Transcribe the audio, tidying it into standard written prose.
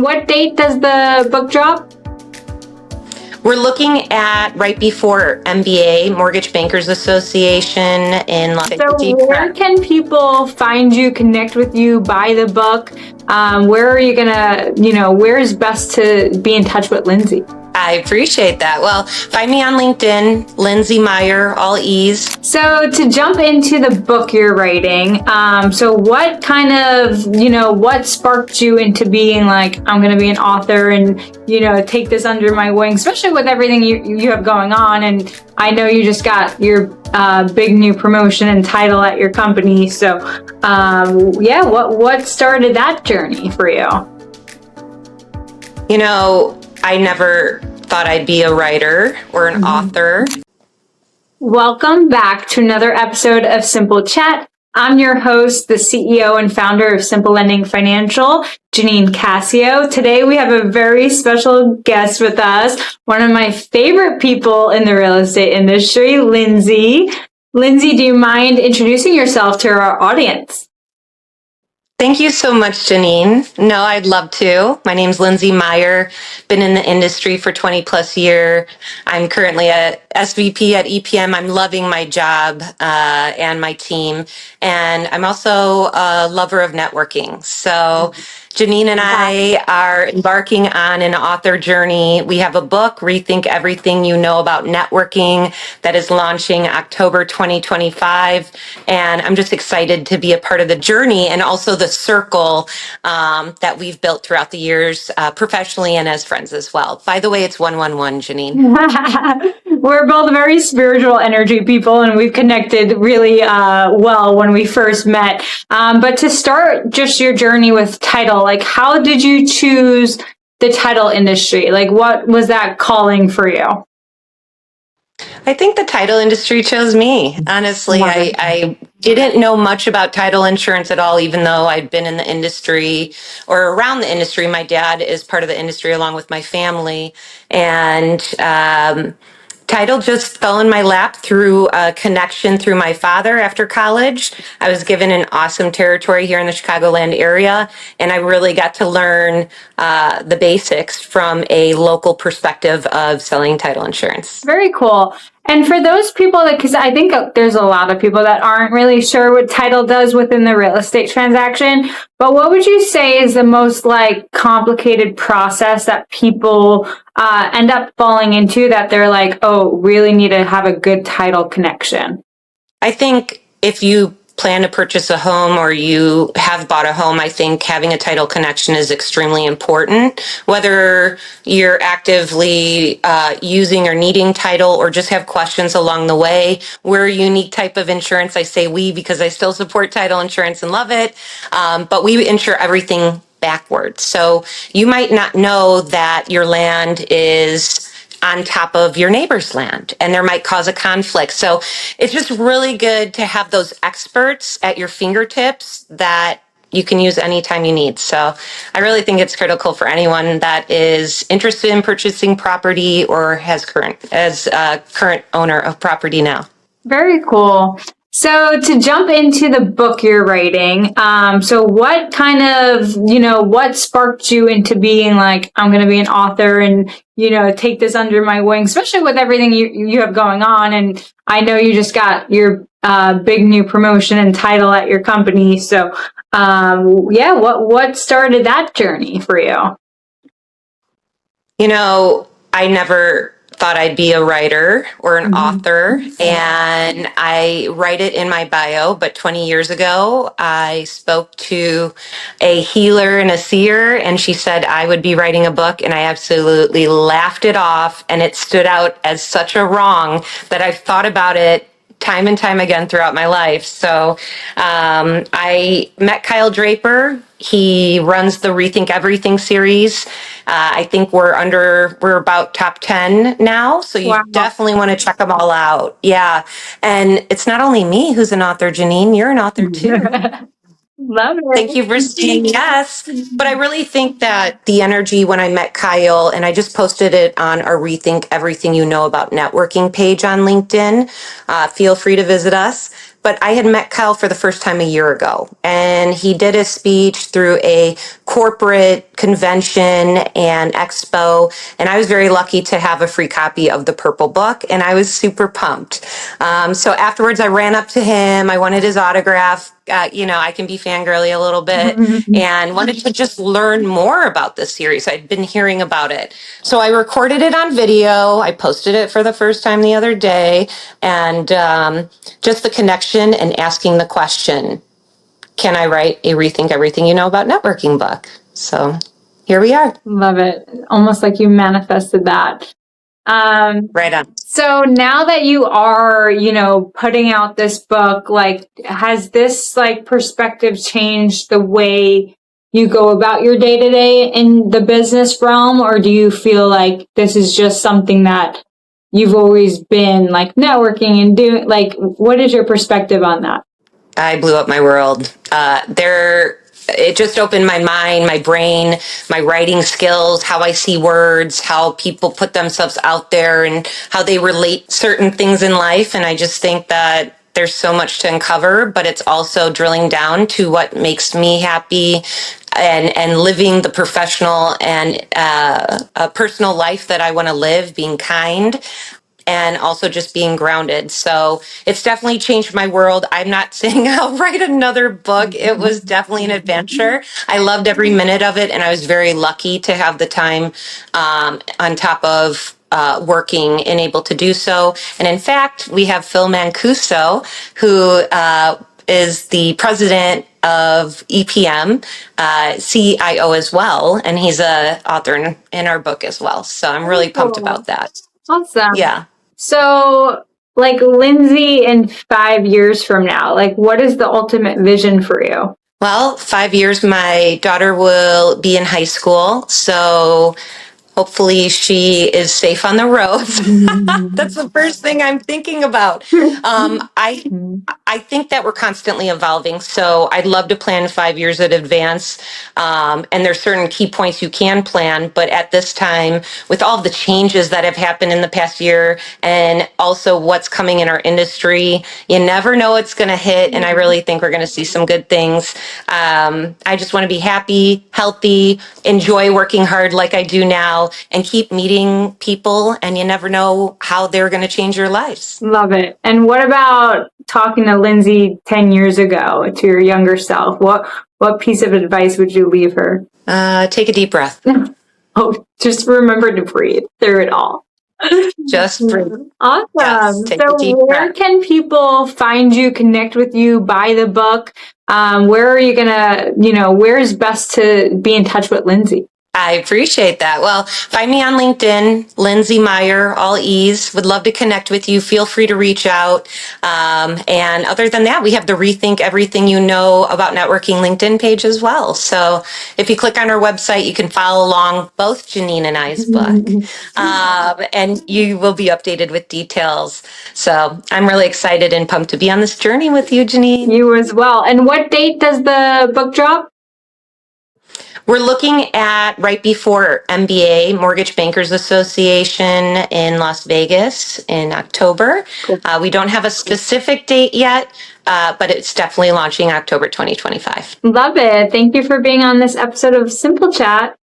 what date does the book drop? We're looking at right before MBA, Mortgage Bankers Association in Los Angeles. So where can people find you, connect with you, buy the book? Where are you gonna, where's best to be in touch with Lindsay? I appreciate that. Well, find me on LinkedIn, Lindsay Meyer, all E's. So to jump into the book you're writing, so what kind of, what sparked you into being like, I'm going to be an author and, take this under my wing, especially with everything you have going on. And I know you just got your big new promotion and title at your company. So what started that journey for you? I never thought I'd be a writer or an author. Welcome back to another episode of Simple Chat. I'm your host, the CEO and founder of Simplending Financial, Janine Cascio. Today we have a very special guest with us, one of my favorite people in the real estate industry, Lindsay. Lindsay, do you mind introducing yourself to our audience? Thank you so much, Janine. No, I'd love to. My name's Lindsay Meyer. Been in the industry for 20 plus years. I'm currently a SVP at EPM. I'm loving my job and my team. And I'm also a lover of networking. So Janine and I are embarking on an author journey. We have a book, Rethink Everything You Know About Networking, that is launching October 2025. And I'm just excited to be a part of the journey and also the circle that we've built throughout the years, professionally and as friends as well. By the way, it's 111, Janine. We're both very spiritual energy people, and we've connected really well when we first met. But to start just your journey with title, like how did you choose the title industry? Like what was that calling for you? I think the title industry chose me. Honestly, I didn't know much about title insurance at all, even though I'd been in the industry or around the industry. My dad is part of the industry along with my family. And title just fell in my lap through a connection through my father after college. I was given an awesome territory here in the Chicagoland area, and I really got to learn the basics from a local perspective of selling title insurance. Very cool. And for those people because I think there's a lot of people that aren't really sure what title does within the real estate transaction, but what would you say is the most complicated process that people end up falling into that they're like, oh, really need to have a good title connection? I think if you plan to purchase a home or you have bought a home, I think having a title connection is extremely important. Whether you're actively using or needing title or just have questions along the way, we're a unique type of insurance. I say we because I still support title insurance and love it, but we insure everything backwards. So you might not know that your land is on top of your neighbor's land, and there might cause a conflict. So it's just really good to have those experts at your fingertips that you can use anytime you need. So I really think it's critical for anyone that is interested in purchasing property or has current owner of property now. Very cool. So to jump into the book you're writing, so what kind of, what sparked you into being like, I'm going to be an author and, take this under my wing, especially with everything you have going on. And I know you just got your big new promotion and title at your company. So what started that journey for you? I never thought I'd be a writer or an author, and I write it in my bio, but 20 years ago, I spoke to a healer and a seer, and she said I would be writing a book, and I absolutely laughed it off, and it stood out as such a wrong that I've thought about it time and time again throughout my life. So I met Kyle Draper. He runs the Rethink Everything series. I think we're about top 10 now. So you definitely want to check them all out. Yeah. And it's not only me who's an author, Janine, you're an author too. Love it. Thank you for saying yes. But I really think that the energy when I met Kyle, and I just posted it on our Rethink Everything You Know About Networking page on LinkedIn. Feel free to visit us. but I had met Kyle for the first time a year ago, and he did a speech through a corporate convention and expo, and I was very lucky to have a free copy of the Purple Book, and I was super pumped. So afterwards, I ran up to him. I wanted his autograph. I can be fangirly a little bit, and wanted to just learn more about this series. I'd been hearing about it. So I recorded it on video. I posted it for the first time the other day, and just the connection and asking the question, can I write a Rethink Everything You Know About Networking book? So here we are. Love it. Almost like you manifested that. Right on. So now that you are, putting out this book, like, has this perspective changed the way you go about your day to day in the business realm? Or do you feel like this is just something that you've always been networking and doing? What is your perspective on that? I blew up my world. It just opened my mind, my brain, my writing skills, how I see words, how people put themselves out there, and how they relate certain things in life. And I just think that there's so much to uncover, but it's also drilling down to what makes me happy, and living the professional and a personal life that I want to live, being kind, and also just being grounded. So it's definitely changed my world. I'm not saying I'll write another book. It was definitely an adventure. I loved every minute of it, and I was very lucky to have the time on top of working and able to do so. And in fact, we have Phil Mancuso, who is the president of EPM, CIO as well, and he's a author in our book as well. So I'm really pumped about that. Awesome. Yeah. So, Lindsay, in 5 years from now, what is the ultimate vision for you? Well, 5 years, my daughter will be in high school. So hopefully she is safe on the roads. That's the first thing I'm thinking about. I think that we're constantly evolving. So I'd love to plan 5 years in advance. And there's certain key points you can plan. But at this time, with all the changes that have happened in the past year, and also what's coming in our industry, you never know what's going to hit. And I really think we're going to see some good things. I just want to be happy, healthy, enjoy working hard like I do now, and keep meeting people. And you never know how they're going to change your lives. Love it. And what about talking to Lindsay 10 years ago, to your younger self? What piece of advice would you leave her? Take a deep breath. Oh, just remember to breathe through it all. Just breathe. Awesome. Yes, take a deep where breath. can people find you, connect with you, buy the book? Where are you gonna, where's best to be in touch with Lindsay? I appreciate that. Well, find me on LinkedIn, Lindsay Meyer, all E's. Would love to connect with you. Feel free to reach out. And other than that, we have the Rethink Everything You Know About Networking LinkedIn page as well. So if you click on our website, you can follow along both Janine and I's book. And you will be updated with details. So I'm really excited and pumped to be on this journey with you, Janine. You as well. And what date does the book drop? We're looking at right before MBA, Mortgage Bankers Association in Las Vegas in October. Cool. We don't have a specific date yet, but it's definitely launching October 2025. Love it. Thank you for being on this episode of Simple Chat.